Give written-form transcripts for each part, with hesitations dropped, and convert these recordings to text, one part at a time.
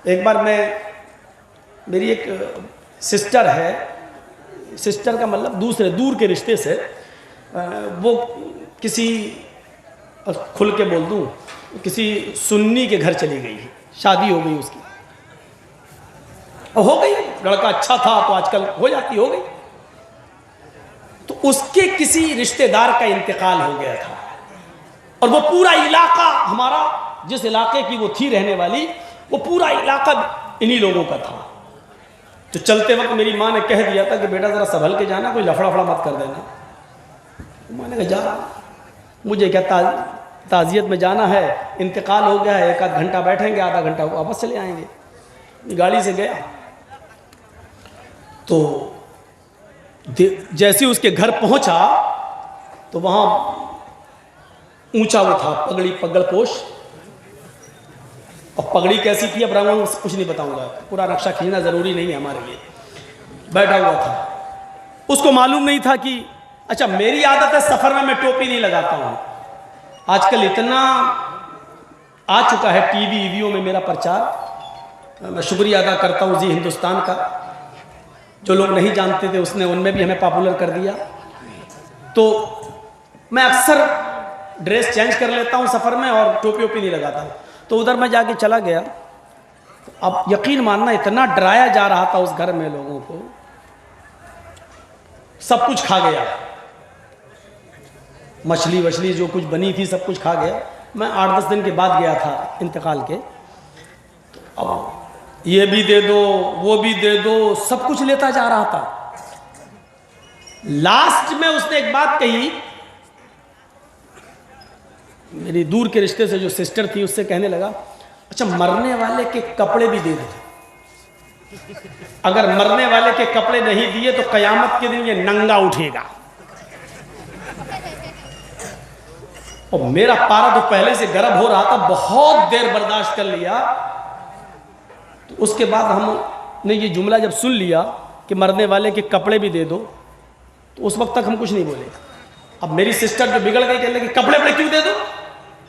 ایک بار میری ایک سسٹر ہے، سسٹر کا مطلب دور کے رشتے سے، وہ کسی، کھل کے بول دوں، کسی سنی کے گھر چلی گئی، شادی ہو گئی اس کی، اور ہو گئی، لڑکا اچھا تھا تو آج کل ہو جاتی، ہو گئی، تو اس کے کسی رشتہ دار کا انتقال ہو گیا تھا، اور وہ پورا علاقہ ہمارا، جس علاقے کی وہ تھی رہنے والی، وہ پورا علاقہ انہی لوگوں کا تھا۔ تو چلتے وقت میری ماں نے کہہ دیا تھا کہ بیٹا ذرا سنبھل کے جانا، کوئی لفڑا فڑا مت کر دینا۔ میں نے کہا جا رہا، مجھے کیا تعزیت میں جانا ہے، انتقال ہو گیا ہے، ایک آدھ گھنٹہ بیٹھیں گے، آدھا گھنٹہ واپس چلے آئیں گے۔ گاڑی سے گیا تو جیسے اس کے گھر پہنچا تو وہاں اونچا وہ تھا، پگڑ پوش، اور پگڑی کیسی تھی اب رنگ کچھ نہیں بتاؤں گا، پورا نقشہ کھینچنا ضروری نہیں ہے ہمارے لیے، بیٹھا ہوا تھا۔ اس کو معلوم نہیں تھا کہ اچھا میری عادت ہے سفر میں ٹوپی نہیں لگاتا ہوں، آج کل اتنا آ چکا ہے ٹی وی ویڈیو میں میرا پرچار، میں شکریہ ادا کرتا ہوں زی ہندوستان کا، جو لوگ نہیں جانتے تھے ان میں بھی ہمیں پاپولر کر دیا۔ تو میں اکثر ڈریس چینج کر لیتا ہوں سفر میں، اور ٹوپی ووپی نہیں لگاتا ہوں۔ تو ادھر میں جا کے چلا گیا، اب یقین ماننا اتنا ڈرایا جا رہا تھا اس گھر میں لوگوں کو، سب کچھ کھا گیا، مچھلی وچھلی جو کچھ بنی تھی سب کچھ کھا گیا۔ میں 8-10 دن کے بعد گیا تھا انتقال کے، اب یہ بھی دے دو وہ بھی دے دو، سب کچھ لیتا جا رہا تھا۔ لاسٹ میں اس نے ایک بات کہی، میری دور کے رشتے سے جو سسٹر تھی اس سے کہنے لگا اچھا مرنے والے کے کپڑے بھی دے دو، اگر مرنے والے کے کپڑے نہیں دیے تو قیامت کے دن یہ ننگا اٹھے گا۔ اور میرا پارا تو پہلے سے گرم ہو رہا تھا، بہت دیر برداشت کر لیا۔ تو اس کے بعد ہم نے یہ جملہ جب سن لیا کہ مرنے والے کے کپڑے بھی دے دو، تو اس وقت تک ہم کچھ نہیں بولے۔ اب میری سسٹر جو بگڑ گئی کہنے لگی کپڑے پڑے کیوں دے دو،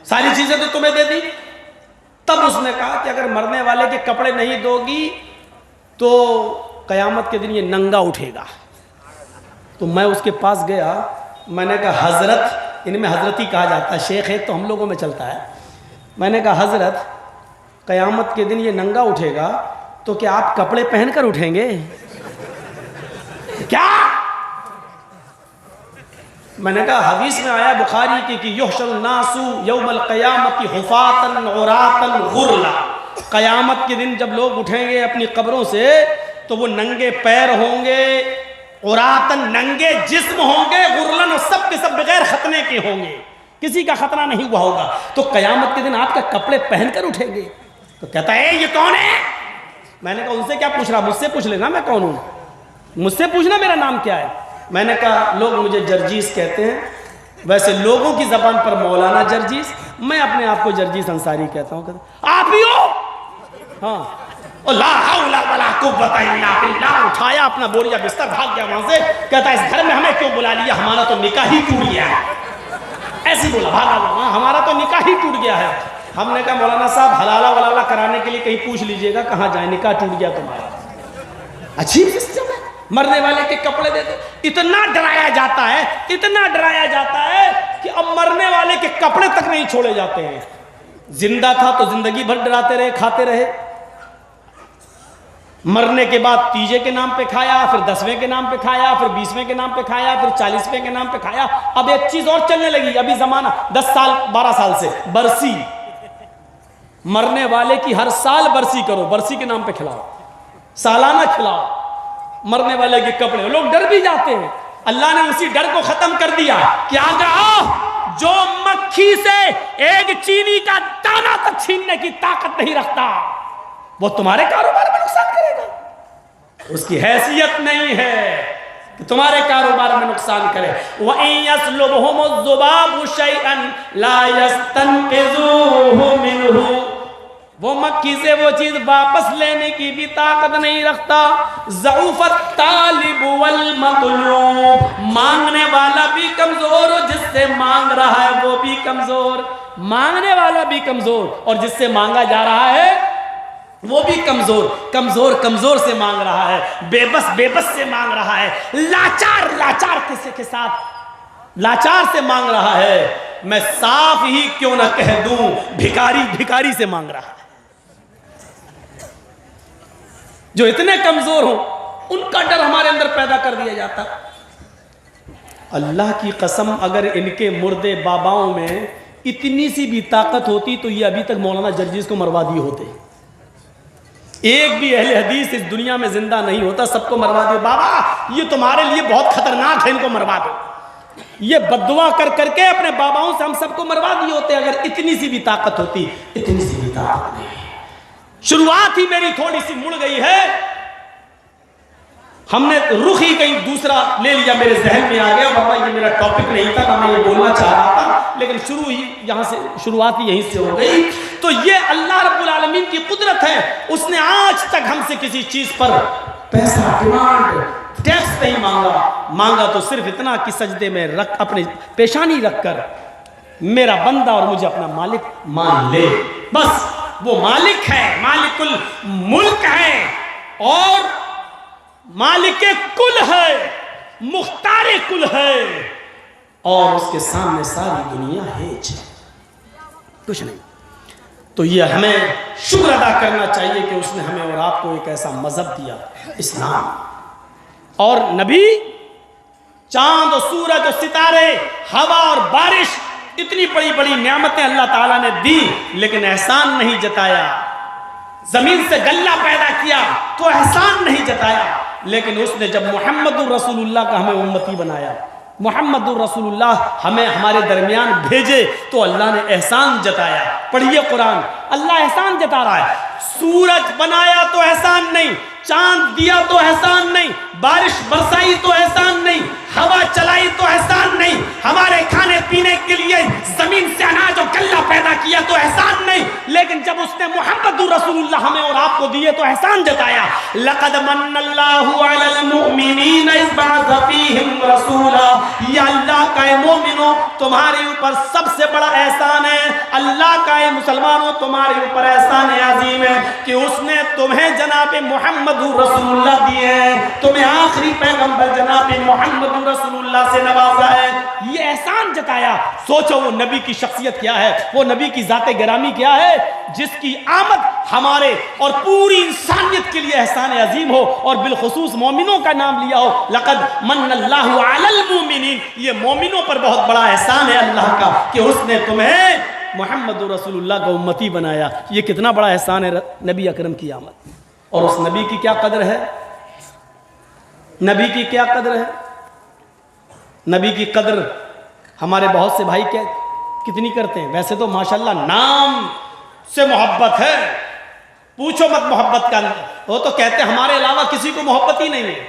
ساری چیزیں تو تمہیں دے دی۔ تب اس نے کہا کہ اگر مرنے والے کے کپڑے نہیں دو گی تو قیامت کے دن یہ ننگا اٹھے گا۔ تو میں اس کے پاس گیا، میں نے کہا حضرت، ان میں حضرت ہی کہا جاتا ہے، شیخ ہے تو ہم لوگوں میں چلتا ہے، میں نے کہا حضرت قیامت کے دن یہ ننگا اٹھے گا تو کیا آپ کپڑے پہن کر اٹھیں گے؟ کیا؟ میں نے کہا حدیث میں آیا بخاری کی کہ یحشر الناس یوم القیامت حفاتا عراتا غرلا، قیامت کے دن جب لوگ اٹھیں گے اپنی قبروں سے تو وہ ننگے پیر ہوں گے، عراتا ننگے جسم ہوں گے، غرلن اور سب کے سب بغیر ختنے کے ہوں گے، کسی کا ختنہ نہیں ہوا ہوگا۔ تو قیامت کے دن آپ کا کپڑے پہن کر اٹھیں گے؟ تو کہتا ہے یہ کون ہے؟ میں نے کہا ان سے کیا پوچھ رہا، مجھ سے پوچھ لینا میں کون ہوں، مجھ سے پوچھنا میرا نام کیا ہے۔ میں نے کہا لوگ مجھے جرجیس کہتے ہیں، ویسے لوگوں کی زبان پر مولانا جرجیس، میں اپنے آپ کو جرجیس انصاری کہتا ہوں۔ آپ ہی ہو؟ ہاں۔ لا حول ولا قوت الا باللہ، اٹھایا اپنا بوریا بستر، بھاگ گیا وہاں سے، کہتا ہے اس گھر میں ہمیں کیوں بلا لیا، ہمارا تو نکاح ہی ٹوٹ گیا ہے، ایسی بولا بھاگا ہوا، ہمارا تو نکاح ہی ٹوٹ گیا ہے۔ ہم نے کہا مولانا صاحب حلالہ ولالہ کرانے کے لیے کہیں پوچھ لیجئے گا کہاں جائیں، نکاح ٹوٹ گیا تمہارا۔ عجیب سسٹم ہے، مرنے والے کے کپڑے دے دو، اتنا ڈرایا جاتا ہے، اتنا ڈرایا جاتا ہے کہ اب مرنے والے کے کپڑے تک نہیں چھوڑے جاتے ہیں۔ زندہ تھا تو زندگی بھر ڈراتے رہے، کھاتے رہے، مرنے کے بعد تیجے کے نام پہ کھایا، پھر 10ویں کے نام پہ کھایا، پھر 20ویں کے نام پہ کھایا، پھر 40ویں کے نام پہ کھایا۔ اب ایک چیز اور چلنے لگی ابھی زمانہ 10 سال 12 سال سے، برسی، مرنے والے کی ہر سال برسی کرو، برسی کے نام پہ کھلاؤ، سالانہ کھلاؤ، مرنے والے کے کپڑے۔ لوگ ڈر بھی جاتے ہیں، اللہ نے اسی ڈر کو ختم کر دیا کہ آگاہ جو مکھی سے ایک چینی کا دانہ تک چھیننے کی طاقت نہیں رکھتا وہ تمہارے کاروبار میں نقصان کرے گا، اس کی حیثیت نہیں ہے کہ تمہارے کاروبار میں نقصان کرے۔ وَإِن يَسْلُبْهُمُ الذُّبَابُ شَيْئًا لَا يَسْتَنقِذُوهُ مِنْهُ، وہ مکھی سے وہ چیز واپس لینے کی بھی طاقت نہیں رکھتا۔ ضعف الطالب والمطلوب، مانگنے والا بھی کمزور اور جس سے مانگ رہا ہے وہ بھی کمزور، مانگنے والا بھی کمزور اور جس سے مانگا جا رہا ہے وہ بھی کمزور کمزور کمزور سے مانگ رہا ہے، بے بس بے بس سے مانگ رہا ہے، لاچار لاچار کسی کے ساتھ لاچار سے مانگ رہا ہے، میں صاف ہی کیوں نہ کہہ دوں بھکاری بھکاری سے مانگ رہا ہے۔ جو اتنے کمزور ہوں ان کا ڈر ہمارے اندر پیدا کر دیا جاتا۔ اللہ کی قسم اگر ان کے مردے باباؤں میں اتنی سی بھی طاقت ہوتی تو یہ ابھی تک مولانا جرجیز کو مروا دیے ہوتے۔ ایک بھی اہل حدیث اس دنیا میں زندہ نہیں ہوتا، سب کو مروا دو، بابا یہ تمہارے لیے بہت خطرناک ہے، ان کو مروا دو۔ یہ بددعا کر کر کے اپنے باباؤں سے ہم سب کو مروا دیے ہوتے اگر اتنی سی بھی طاقت ہوتی۔ اتنی سی بھی طاقت نہیں۔ شروعات ہی میری تھوڑی سی مڑ گئی ہے، ہم نے رخ ہی کہیں دوسرا لے لیا، میرے ذہن میں آ گیا، بابا یہ میرا ٹاپک نہیں تھا، نہ میں یہ بولنا چاہ رہا تھا، لیکن شروع ہی یہاں سے شروعات ہی یہیں سے ہو گئی۔ تو یہ اللہ رب العالمین کی قدرت ہے، اس نے آج تک ہم سے کسی چیز پر پیسہ ڈیمانڈ ٹیکس نہیں مانگا تو صرف اتنا کہ سجدے میں رکھ اپنے پیشانی رکھ کر میرا بندہ اور مجھے اپنا مالک مان لے، بس وہ مالک ہے، مالک الملک ہے اور مالک کل ہے، مختار کل ہے، اور اس کے سامنے ساری دنیا ہے کچھ نہیں۔ تو یہ ہمیں شکر ادا کرنا چاہیے کہ اس نے ہمیں اور آپ کو ایک ایسا مذہب دیا، اسلام، اور نبی، چاند و سورج و ستارے، ہوا اور بارش، اتنی بڑی بڑی نعمتیں اللہ تعالیٰ نے دی لیکن احسان نہیں جتایا۔ زمین سے غلہ پیدا کیا تو احسان نہیں جتایا، لیکن اس نے جب محمد الرسول اللہ کا ہمیں امتی بنایا، محمد الرسول اللہ ہمیں ہمارے درمیان بھیجے تو اللہ نے احسان جتایا۔ پڑھیے قرآن، اللہ احسان جتا رہا ہے۔ سورج بنایا تو احسان نہیں، چاند دیا تو احسان نہیں، بارش برسائی تو احسان نہیں، ہوا چلائی تو احسان نہیں، ہمارے کھانے پینے کے لیے زمین سے اناج و غلہ پیدا کیا تو احسان نہیں، لیکن جب اس نے محمد رسول اللہ ہمیں اور آپ کو دیے تو احسان جتایا۔ لقد من اللہ علی المؤمنین اذ بعث فیہم رسولا، یہ اللہ کا اے مومنوں تمہارے اوپر سب سے بڑا احسان ہے، اللہ کا اے مسلمانوں تمہارے اوپر احسان عظیم ہے کہ اس نے تمہیں جناب محمد رسول اللہ دیے ہیں، تمہیں آخری پیغمبر جناب محمد رسول اللہ سے نوازا ہے، یہ احسان جتایا۔ سوچو وہ نبی کی شخصیت کیا ہے، وہ نبی کی ذات گرامی کیا ہے جس کی آمد ہمارے اور پوری انسانیت کے لیے احسان عظیم ہو، اور بالخصوص مومنوں کا نام لیا ہو۔ لقد من اللہ علی المؤمنین، یہ مومنوں پر بہت بڑا احسان ہے اللہ کا کہ اس نے تمہیں محمد رسول اللہ کا امتی بنایا۔ یہ کتنا بڑا احسان ہے نبی اکرم کی آمد۔ اور اس نبی کی کیا قدر ہے، نبی کی کیا قدر ہے، نبی کی قدر ہمارے بہت سے بھائی کتنی کرتے ہیں؟ ویسے تو ماشاءاللہ نام سے محبت ہے، پوچھو مت محبت کا، وہ تو کہتے ہیں ہمارے علاوہ کسی کو محبت ہی نہیں ہے،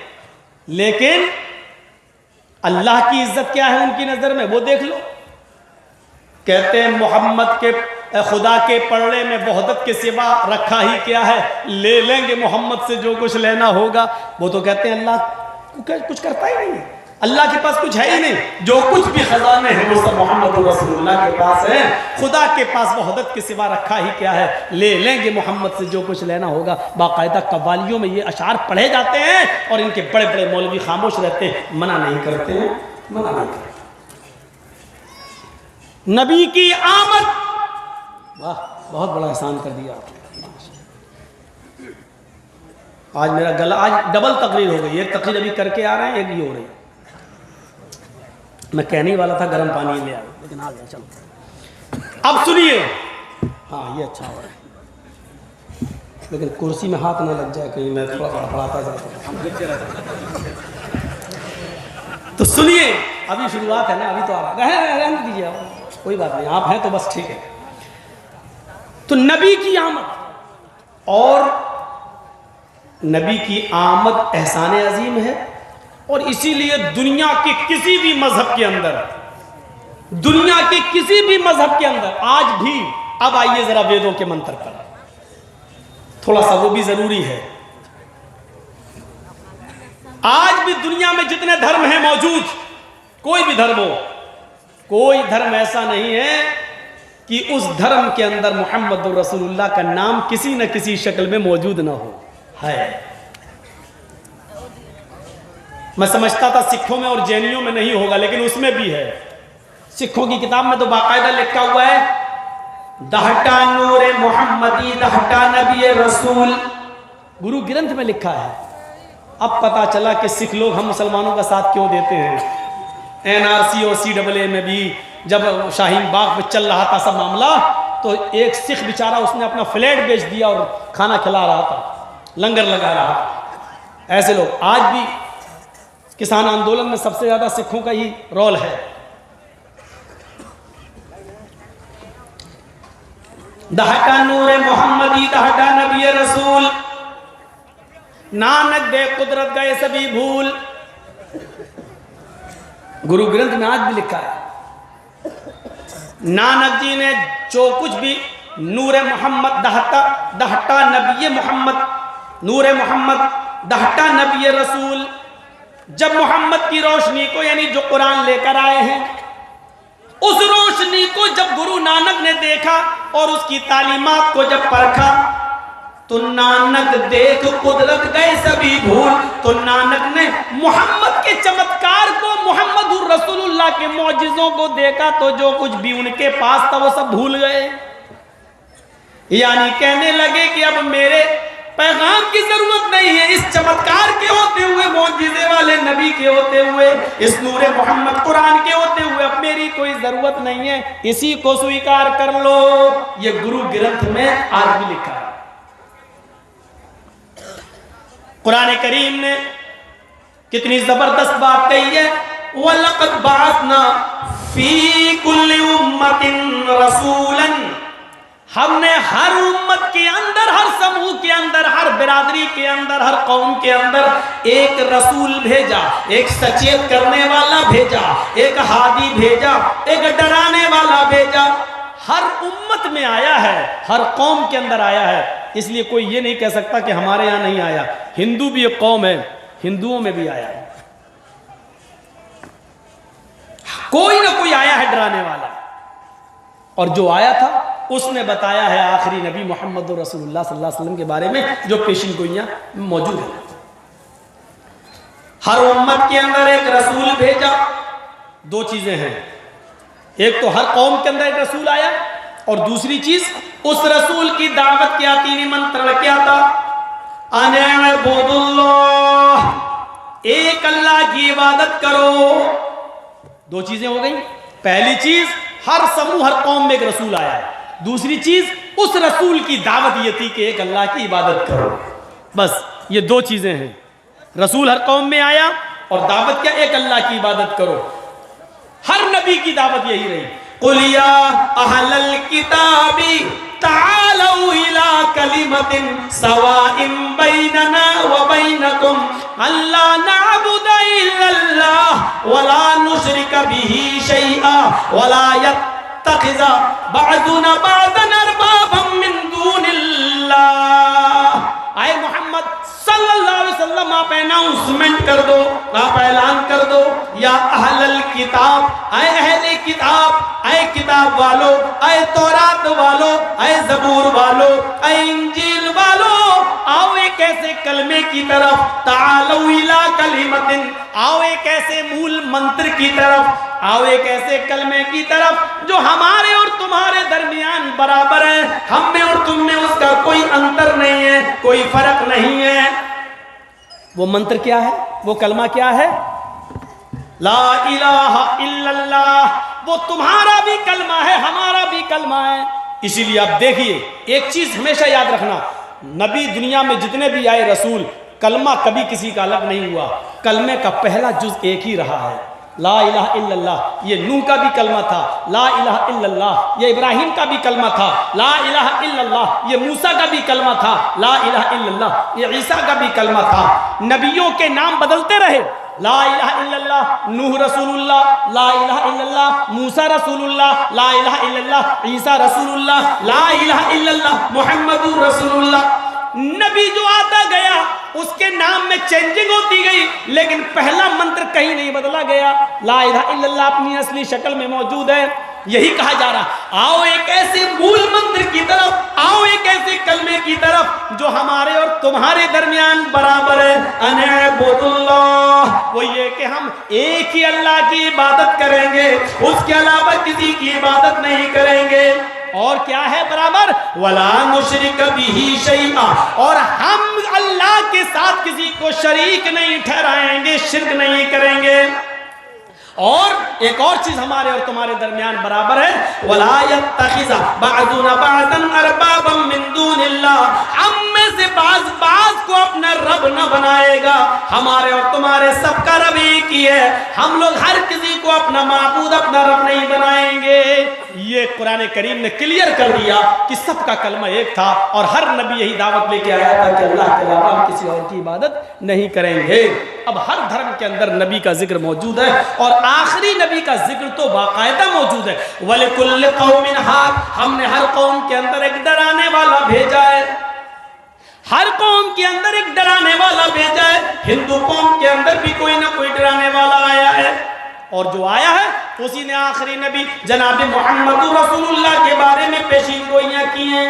لیکن اللہ کی عزت کیا ہے ان کی نظر میں وہ دیکھ لو۔ کہتے ہیں محمد کے خدا کے پڑڑے میں وحدت کے سوا رکھا ہی کیا ہے، لے لیں گے محمد سے جو کچھ لینا ہوگا۔ وہ تو کہتے ہیں اللہ کچھ کرتا ہی نہیں ہے، اللہ کے پاس کچھ ہے ہی نہیں، جو کچھ بھی خزانے ہیں وہ سب محمد رسول اللہ کے پاس ہیں، خدا کے پاس وحدت کے سوا رکھا ہی کیا ہے، لے لیں گے محمد سے جو کچھ لینا ہوگا۔ باقاعدہ قوالیوں میں یہ اشعار پڑھے جاتے ہیں اور ان کے بڑے بڑے مولوی خاموش رہتے ہیں، منع نہیں کرتے ہیں، منع نہیں کرتے۔ نبی کی آمد، واہ بہت بڑا احسان کر دیا آپ نے۔ آج میرا گلا، آج ڈبل تقریر ہو گئی، ایک تقریر ابھی کر کے آ رہے ہیں، ایک یہ ہو رہی ہے۔ میں کہنے ہی والا تھا گرم پانی لے آؤ، لیکن آ گیا، چلو اب سنیے۔ ہاں یہ اچھا ہو رہا ہے، لیکن کرسی میں ہاتھ نہ لگ جائے کہیں، میں تھوڑا پڑھاتا جاتا ہوں۔ تو سنیے، ابھی شروعات ہے نا، ابھی تو آ رہا ہے، رہنے دیجیے، کوئی بات نہیں، آپ ہیں تو بس ٹھیک ہے۔ تو نبی کی آمد، اور نبی کی آمد احسان عظیم ہے، اور اسی لیے دنیا کے کسی بھی مذہب کے اندر، دنیا کے کسی بھی مذہب کے اندر آج بھی، اب آئیے ذرا ویدوں کے منتر پر، تھوڑا سا وہ بھی ضروری ہے۔ آج بھی دنیا میں جتنے دھرم ہیں موجود، کوئی بھی دھرم ہو، کوئی دھرم ایسا نہیں ہے کہ اس دھرم کے اندر محمد رسول اللہ کا نام کسی نہ کسی شکل میں موجود نہ ہو. ہے میں سمجھتا تھا سکھوں میں اور جینیوں میں نہیں ہوگا، لیکن اس میں بھی ہے. سکھوں کی کتاب میں تو باقاعدہ لکھا ہوا ہے دہٹا نور محمدی دہٹا نبی رسول، گرو گرنتھ میں لکھا ہے. اب پتا چلا کہ سکھ لوگ ہم مسلمانوں کا ساتھ کیوں دیتے ہیں. NRC اور CAA میں بھی جب شاہین باغ میں چل رہا تھا سب معاملہ، تو ایک سکھ بیچارہ اس نے اپنا فلیٹ بیچ دیا اور کھانا کھلا رہا تھا، لنگر لگا رہا تھا. ایسے لوگ آج بھی کسان آندولن میں سب سے زیادہ سکھوں کا ہی رول ہے. دہٹا نور محمدی دہٹا نبی رسول، نانک دے قدرت گئے سبھی بھول. گرو گرنتھ میں آج بھی لکھا ہے نانک جی نے جو کچھ بھی نور محمد دہٹا نبی محمد، نور محمد دہٹا نبی رسول، جب محمد کی روشنی کو یعنی جو قرآن لے کر آئے ہیں اس روشنی کو جب گرو نانک نے دیکھا اور اس کی تعلیمات کو جب پرکھا تو نانک دیکھ قدرت گئے سبھی بھول. تو نانک نے محمد کے چمتکار کو، محمد رسول اللہ کے معجزوں کو دیکھا تو جو کچھ بھی ان کے پاس تھا وہ سب بھول گئے. یعنی کہنے لگے کہ اب میرے پیغام کی ضرورت نہیں ہے، اس چمتکار کے ہوتے ہوئے، معجزے والے نبی کے ہوتے ہوئے، اس نور محمد قرآن کے ہوتے ہوئے اب میری کوئی ضرورت نہیں ہے، اسی کو سویکار کر لو. یہ گرو گرنتھ میں آج بھی لکھا ہے. قرآن کریم نے کتنی زبردست بات کہی ہے، وَلَقَدْ بَعَثْنَا فِي كُلِّ أُمَّةٍ رَسُولًا، ہم نے ہر امت کے اندر، ہر سموہ کے اندر، ہر برادری کے اندر، ہر قوم کے اندر ایک رسول بھیجا، ایک سچیت کرنے والا بھیجا، ایک ہادی بھیجا، ایک ڈرانے والا بھیجا. ہر امت میں آیا ہے، ہر قوم کے اندر آیا ہے. اس لیے کوئی یہ نہیں کہہ سکتا کہ ہمارے یہاں نہیں آیا. ہندو بھی ایک قوم ہے، ہندوؤں میں بھی آیا ہے، کوئی نہ کوئی آیا ہے ڈرانے والا. اور جو آیا تھا اس نے بتایا ہے آخری نبی محمد رسول اللہ صلی اللہ علیہ وسلم کے بارے میں جو پیشین گوئیاں موجود ہیں. ہر امت کے اندر ایک رسول بھیجا. دو چیزیں ہیں، ایک تو ہر قوم کے اندر ایک رسول آیا، اور دوسری چیز اس رسول کی دعوت کیا تھی، منتر کیا تھا، ان اعبدوا اللہ، ایک اللہ کی عبادت کرو. دو چیزیں ہو گئی. پہلی چیز ہر سموہ ہر قوم میں ایک رسول آیا ہے. دوسری چیز اس رسول کی دعوت یہ تھی کہ ایک اللہ کی عبادت کرو. بس یہ دو چیزیں ہیں. رسول ہر قوم میں آیا اور دعوت کیا، ایک اللہ کی عبادت کرو. ہر نبی کی دعوت یہی رہی. قُلْ يَا أَهْلَ الْكِتَابِ تَعَالَوْا إِلَىٰ كَلِمَةٍ سَوَاءٍ بَيْنَنَا وَبَيْنَكُمْ أَلَّا نَعْبُدَ إِلَّا اللَّهَ وَلَا نُشْرِكَ بِهِ شَيْئًا وَلَا يَتَّخِذَ بَعْضُنَا بَعْضًا أَرْبَابًا مِّن دُونِ اللَّهِ. اے محمد صلی اللہ علیہ وسلم آپ اناؤنسمنٹ کر دو، آپ اعلان کر دو، یا اہل الکتاب، اے اہل کتاب، اے کتاب والو، اے تورات والو، اے زبور والو، اے انجیل والو، آؤ ایک ایسے کلمے کی طرف، تعالوا الی کلمۃ، آؤ ایک ایسے مول منتر کی طرف، آؤ ایک ایسے کلمے کی طرف جو ہمارے اور تمہارے درمیان برابر ہے، ہم میں اور تم میں اس کا کوئی انتر نہیں ہے، کوئی فرق نہیں ہے. وہ منتر کیا ہے، وہ کلمہ کیا ہے؟ لا الہ الا اللہ. وہ تمہارا بھی کلمہ ہے، ہمارا بھی کلمہ ہے. اسی لیے آپ دیکھیے ایک چیز ہمیشہ یاد رکھنا، نبی دنیا میں جتنے بھی آئے رسول، کلمہ کبھی کسی کا الگ نہیں ہوا. کلمے کا پہلا جز ایک ہی رہا ہے، لا الہ الا اللہ. یہ نوح کا بھی کلمہ تھا، لا الہ الا اللہ. یہ ابراہیم کا بھی کلمہ تھا، لا الہ الا اللہ. یہ موسیٰ کا بھی کلمہ تھا، لا الہ الا اللہ. یہ عیسیٰ کا بھی کلمہ تھا. نبیوں کے نام بدلتے رہے، لا الہ الا اللہ، نوح رسول اللہ، لا الہ الا اللہ، موسیٰ رسول اللہ، لا الہ الا اللہ، عیسیٰ رسول اللہ، لا الہ الا اللہ، محمد رسول اللہ. نبی جو آتا گیا اس کے نام میں چینجنگ ہوتی گئی، لیکن پہلا منتر کہیں نہیں بدلا گیا. لا الہ الا اللہ اپنی اصلی شکل میں موجود ہے. یہی کہا جا رہا آؤ ایک ایسے مول منتر کی طرف, آؤ ایک ایسے کلمے کی طرف جو ہمارے اور تمہارے درمیان برابر ہے. ان اعبدوا اللہ, وہ یہ کہ ہم ایک ہی اللہ کی عبادت کریں گے, اس کے علاوہ کسی کی عبادت نہیں کریں گے. اور کیا ہے برابر؟ وَلَا نُشْرِكَ بِهِ شَيْئًا, اور ہم اللہ کے ساتھ کسی کو شریک نہیں ٹھہرائیں گے, شرک نہیں کریں گے. اور ایک اور چیز ہمارے اور تمہارے درمیان برابر ہے, وَلَا يَتَّخِذَ بَعْضُنَا بَعْضًا أَرْبَابًا مِّن دُونِ اللَّهِ, ہم میں سے بعض کو اپنا رب نہ بنائے گا. ہمارے اور تمہارے سب کا رب ایک ہی ہے, ہم لوگ ہر کسی کو اپنا معبود, اپنا رب نہیں بنائیں گے. یہ قرآن کریم نے کلیئر کر دیا کہ سب کا کلمہ ایک تھا, اور ہر نبی یہی دعوت لے کے آیا تھا کہ اللہ کے علاوہ ہم کسی اور کی عبادت نہیں کریں گے. اب ہر دھرم کے اندر نبی کا ذکر موجود ہے, اور آخری نبی کا ذکر تو باقاعدہ موجود ہے. وَلِكُلِّ قَوْمٍ هَادٍ, ہم نے ہر قوم کے اندر ایک ڈرانے والا بھیجا ہے, ہر قوم کے اندر ایک ڈرانے والا بھیجا ہے. ہندو قوم کے اندر بھی کوئی نہ کوئی ڈرانے والا آیا ہے, اور جو آیا ہے اسی نے آخری نبی جناب محمد رسول اللہ کے بارے میں پیشین گوئیاں کی ہیں.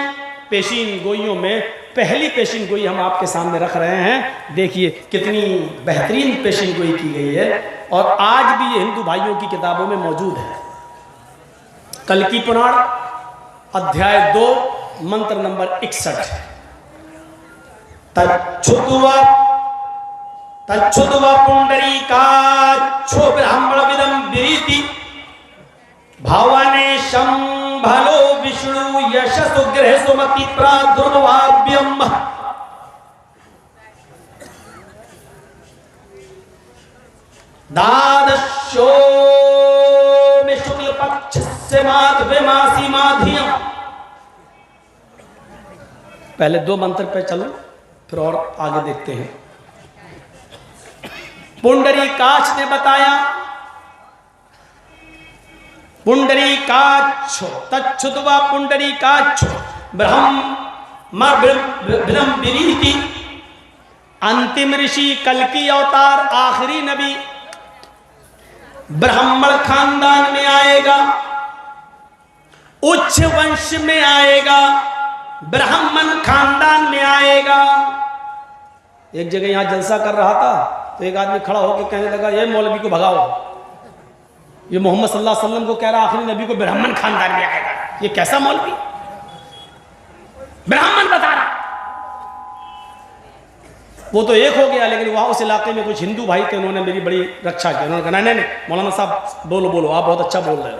پیشین گوئیوں میں پہلی پیشین گوئی ہم آپ کے سامنے رکھ رہے ہیں. دیکھیے کتنی بہترین پیشین گوئی کی گئی ہے, اور آج بھی یہ ہندو بھائیوں کی کتابوں میں موجود ہے. کلکی پراڑ ادھیائے 2 منتر نمبر 61. تچھتوا پنڈری کاچھو برہمڑ بریتی بھاوانے شمبھلو وشنو یشسو گرہ سمتی پرادھنوابھیم. دادشو میں شکل پکچھ سے مادھوے ماسی مادھیم. پہلے 2 منتر پہ چلو, پھر اور آگے دیکھتے ہیں. پنڈری کاچ نے بتایا, پنڈری کاچھو تچھتوا پنڈری کاچھو برہم بریتی, انتم رشی کلکی اوتار آخری نبی برہمڑ خاندان میں آئے گا, اچھ ونش میں آئے گا, برہمن خاندان میں آئے گا. ایک جگہ یہاں جلسہ کر رہا تھا تو ایک آدمی کھڑا ہو کے کہنے لگا یہ مولوی کو بھگاؤ, یہ محمد صلی اللہ علیہ وسلم کو کہہ رہا آخری نبی کو برہمن خاندان میں آئے گا. یہ کیسا مولوی, برہمن بتا رہا. وہ تو ایک ہو گیا, لیکن وہاں اس علاقے میں کچھ ہندو بھائی تھے, انہوں نے میری بڑی رکشا کی. انہوں نے کہا نہیں مولانا صاحب بولو آپ بہت اچھا بول رہے ہو.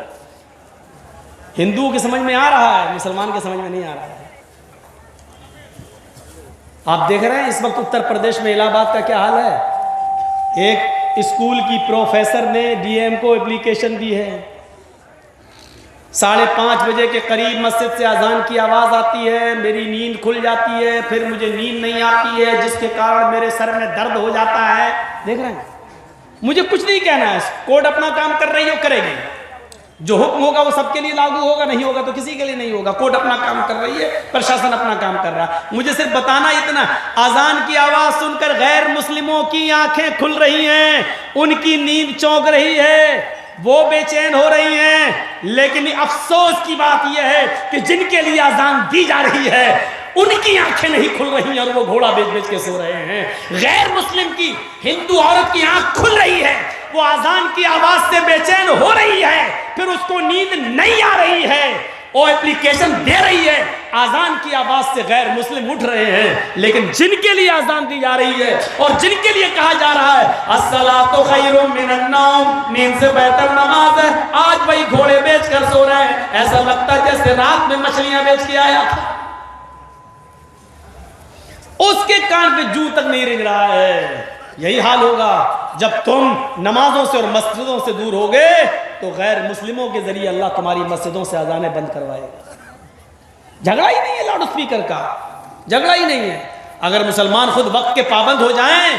ہندوؤں کی سمجھ میں آ رہا ہے, مسلمان کے سمجھ میں نہیں آ رہا ہے. آپ دیکھ رہے ہیں اس وقت اتر پردیش میں الہ آباد کا کیا حال ہے. ایک اسکول کی پروفیسر نے ڈی ایم کو اپلیکیشن دی ہے. 5:30 بجے کے قریب مسجد سے اذان کی آواز آتی ہے, میری نیند کھل جاتی ہے, پھر مجھے نیند نہیں آتی ہے جس کے کارن میرے سر میں درد ہو جاتا ہے. دیکھ رہے ہیں, مجھے کچھ نہیں کہنا ہے, کورٹ اپنا کام کر رہی ہے, کرے گی. جو حکم ہوگا وہ سب کے لیے لاگو ہوگا, نہیں ہوگا تو کسی کے لیے نہیں ہوگا. کورٹ اپنا کام کر رہی ہے, پرشاسن اپنا کام کر رہا ہے. مجھے صرف بتانا اتنا, اذان کی آواز سن کر غیر مسلموں کی آنکھیں کھل رہی ہیں, ان کی نیند چونک رہی ہے, وہ بے چین ہو رہی ہیں. لیکن افسوس کی بات یہ ہے کہ جن کے لیے اذان دی جا رہی ہے ان کی آنکھیں نہیں کھل رہی ہیں, اور وہ گھوڑا بیچ بیچ کے سو رہے ہیں. غیر مسلم کی, ہندو عورت کی آنکھ کھل رہی ہے, وہ اذان کی آواز سے بے چین ہو رہی ہے, پھر اس کو نیند نہیں آ رہی ہے, وہ اپلیکیشن دے رہی ہے, اذان کی آواز سے غیر مسلم اٹھ رہے ہیں. لیکن جن کے لیے اذان دی جا رہی ہے اور جن کے لیے کہا جا رہا ہے الصلاۃ خیر من النوم, نیند سے بہتر نماز ہے, آج وہی گھوڑے بیچ کر سو رہے ہیں. ایسا لگتا ہے جیسے رات میں مچھلیاں بیچ کے آیا تھا. اس کے کان پہ جو تک نہیں رنگ رہا ہے. یہی حال ہوگا جب تم نمازوں سے اور مسجدوں سے دور ہوگے, تو غیر مسلموں کے ذریعے اللہ تمہاری مسجدوں سے اذانیں بند کروائے گا. جھگڑا ہی نہیں ہے لاؤڈ اسپیکر کا, جھگڑا ہی نہیں ہے. اگر مسلمان خود وقت کے پابند ہو جائیں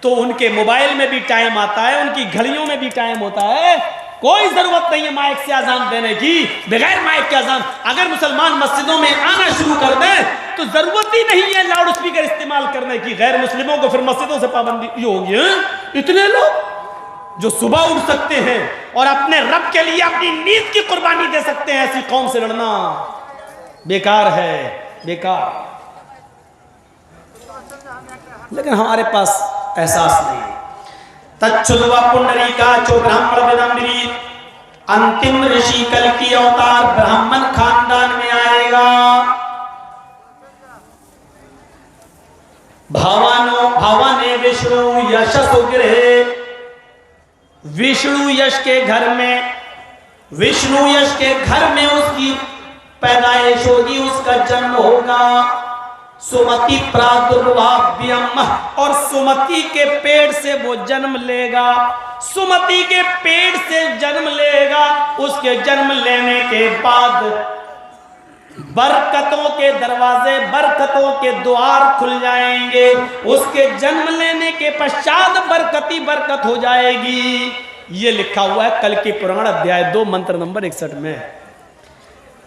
تو ان کے موبائل میں بھی ٹائم آتا ہے, ان کی گھڑیوں میں بھی ٹائم ہوتا ہے. کوئی ضرورت نہیں ہے مائک سے اذان دینے کی, بغیر مائک کے اذان. اگر مسلمان مسجدوں میں آنا شروع کر دیں تو ضرورت ہی نہیں ہے لاؤڈ اسپیکر استعمال کرنے کی. غیر مسلموں کو پھر مسجدوں سے پابندی ہوگی. اتنے لوگ جو صبح اٹھ سکتے ہیں اور اپنے رب کے لیے اپنی نیند کی قربانی دے سکتے ہیں، ایسی قوم سے لڑنا بیکار ہے، بیکار۔ لیکن ہمارے پاس احساس نہیں۔ تچھدوا پنڈریکا چو برہمن ودمبریت، انتم رشی کل کی اوتار برہمن خاندان میں آئے گا۔ بھاوانے وشنو یش سگرہ، وشنو یش کے گھر میں، وشنو یش کے گھر میں اس کی پیدائش ہوگی، اس کا جنم ہوگا۔ سمتی پرادربھاویہ، اور سمتی کے پیڑ سے وہ جنم لے گا، سمتی کے پیڑ سے جنم لے گا۔ اس کے جنم لینے کے بعد برکتوں کے دروازے، برکتوں کے دوار کھل جائیں گے۔ اس کے جنم لینے کے پشچات برکتی برکت ہو جائے گی۔ یہ لکھا ہوا ہے کل کی پران ادھیائے 2 منتر نمبر 61 میں۔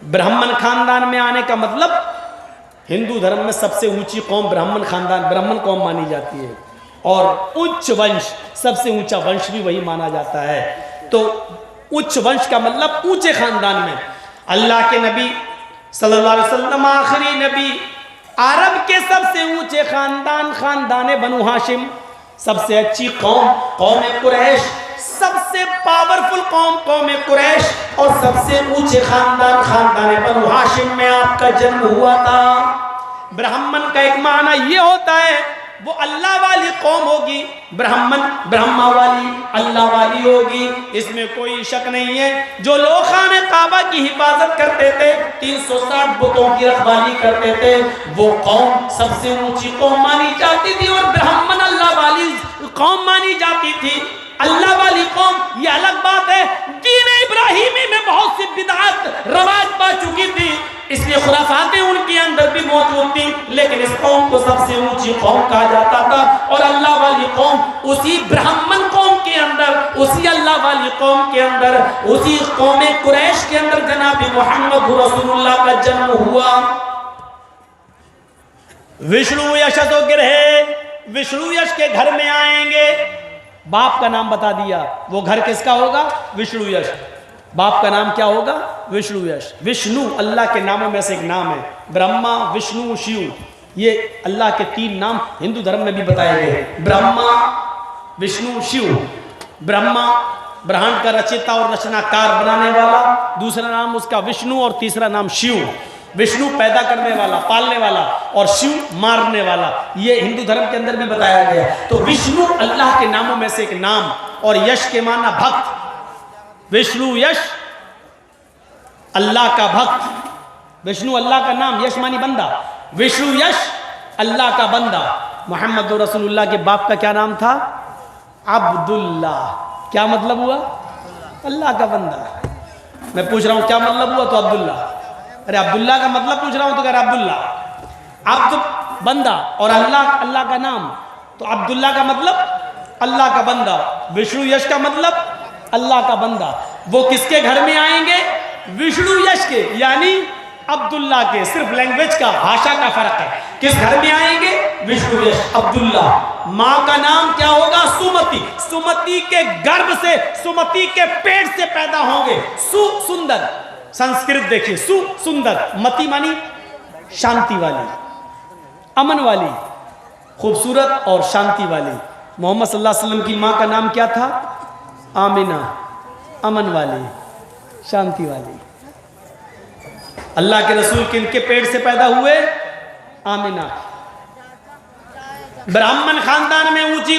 برہمن خاندان میں آنے کا مطلب، ہندو دھرم میں سب سے اونچی قوم برہمن خاندان، برہمن قوم مانی جاتی ہے، اور اچ ونش، سب سے اونچا ونش بھی وہی مانا جاتا ہے۔ تو اچ ونش کا مطلب اونچے خاندان میں۔ اللہ کے نبی صلی اللہ علیہ وسلم آخری نبی، عرب کے سب سے اونچے خاندان، خاندان بنو ہاشم، سب سے اچھی قوم، قوم قریش، سب سے پاورفل قوم، قوم قریش، اور سب سے اونچے خاندان، خاندان بنو ہاشم میں آپ کا جنم ہوا تھا۔ برہمن کا ایک معنی یہ ہوتا ہے وہ اللہ والی قوم ہوگی، برہمن برہما والی، اللہ والی ہوگی، اس میں کوئی شک نہیں ہے۔ جو لوگ خانہ کعبہ کی حفاظت کرتے تھے، 360 بتوں کی رکھوالی کرتے تھے، وہ قوم سب سے اونچی قوم مانی جاتی تھی، اور برہمن اللہ والی قوم مانی جاتی تھی۔ اللہ والی قوم یہ الگ بات ہے، دین ابراہیمی میں بہت سی بدعات رواج پا چکی تھی، اس لیے خرافاتیں ان کے اندر بھی موجود تھیں، لیکن اس قوم کو سب سے اونچی قوم کہا جاتا تھا۔ اور اللہ والی قوم اسی برہمن قوم کے اندر، اسی اللہ والی قوم کے اندر، اسی قوم قریش کے اندر جناب محمد رسول اللہ کا جنم ہوا۔ وشنو یش گرہ، وشنو یش کے گھر میں آئیں گے۔ باپ کا نام بتا دیا، وہ گھر کس کا ہوگا؟ وشنو یش۔ باپ کا نام کیا ہوگا؟ وشنو یش۔ وشنو اللہ کے ناموں میں سے ایک نام ہے، برہما، وشنو، شیو، یہ اللہ کے 3 نام ہندو دھرم میں بھی بتائے گئے ہیں، برہما، وشنو، شیو۔ برہما برہمن کا رچیتا اور رچنا کار بنانے والا، دوسرا نام اس کا وشنو، اور تیسرا نام شیو۔ وشنو پیدا کرنے والا، پالنے والا، اور شیو مارنے والا، یہ ہندو دھرم کے اندر بھی بتایا گیا۔ تو وشنو اللہ کے ناموں میں سے ایک نام، اور یش کے معنی بھکت، وشنو یش اللہ کا بھکت، وشنو اللہ کا نام، یش مانی بندہ، وشنو یش اللہ کا بندہ۔ محمد رسول اللہ کے باپ کا کیا نام تھا؟ عبداللہ۔ کیا مطلب ہوا؟ اللہ کا بندہ۔ میں پوچھ رہا ہوں کیا مطلب ہوا؟ تو عبداللہ۔ ارے عبداللہ کا مطلب پوچھ رہا ہوں تو کہہ رہا عبداللہ، عبد بندہ، اور اللہ اللہ کا نام، تو عبداللہ کا مطلب اللہ کا بندہ، وشنو یش کا مطلب اللہ کا بندہ۔ وہ کس کے گھر میں آئیں گے؟ وشنو یش کے، یعنی عبداللہ کے، صرف لینگویج کا، بھاشا کا فرق ہے۔ کس گھر میں آئیں گے؟ وشنو یش، عبداللہ۔ ماں کا نام کیا ہوگا؟ سمتی۔ سمتی کے گربھ سے، سمتی کے پیٹ سے پیدا ہوں گے۔ سو سندر، سنسکرت دیکھیے، سو سندر، متی مانی شانتی والی، امن والی، خوبصورت اور شانتی والی۔ محمد صلی اللہ علیہ وسلم کی ماں کا نام کیا تھا؟ آمینہ، امن والی، شانتی والی۔ اللہ کے رسول کن کے پیٹ سے پیدا ہوئے؟ آمینہ۔ برہمن خاندان میں اونچی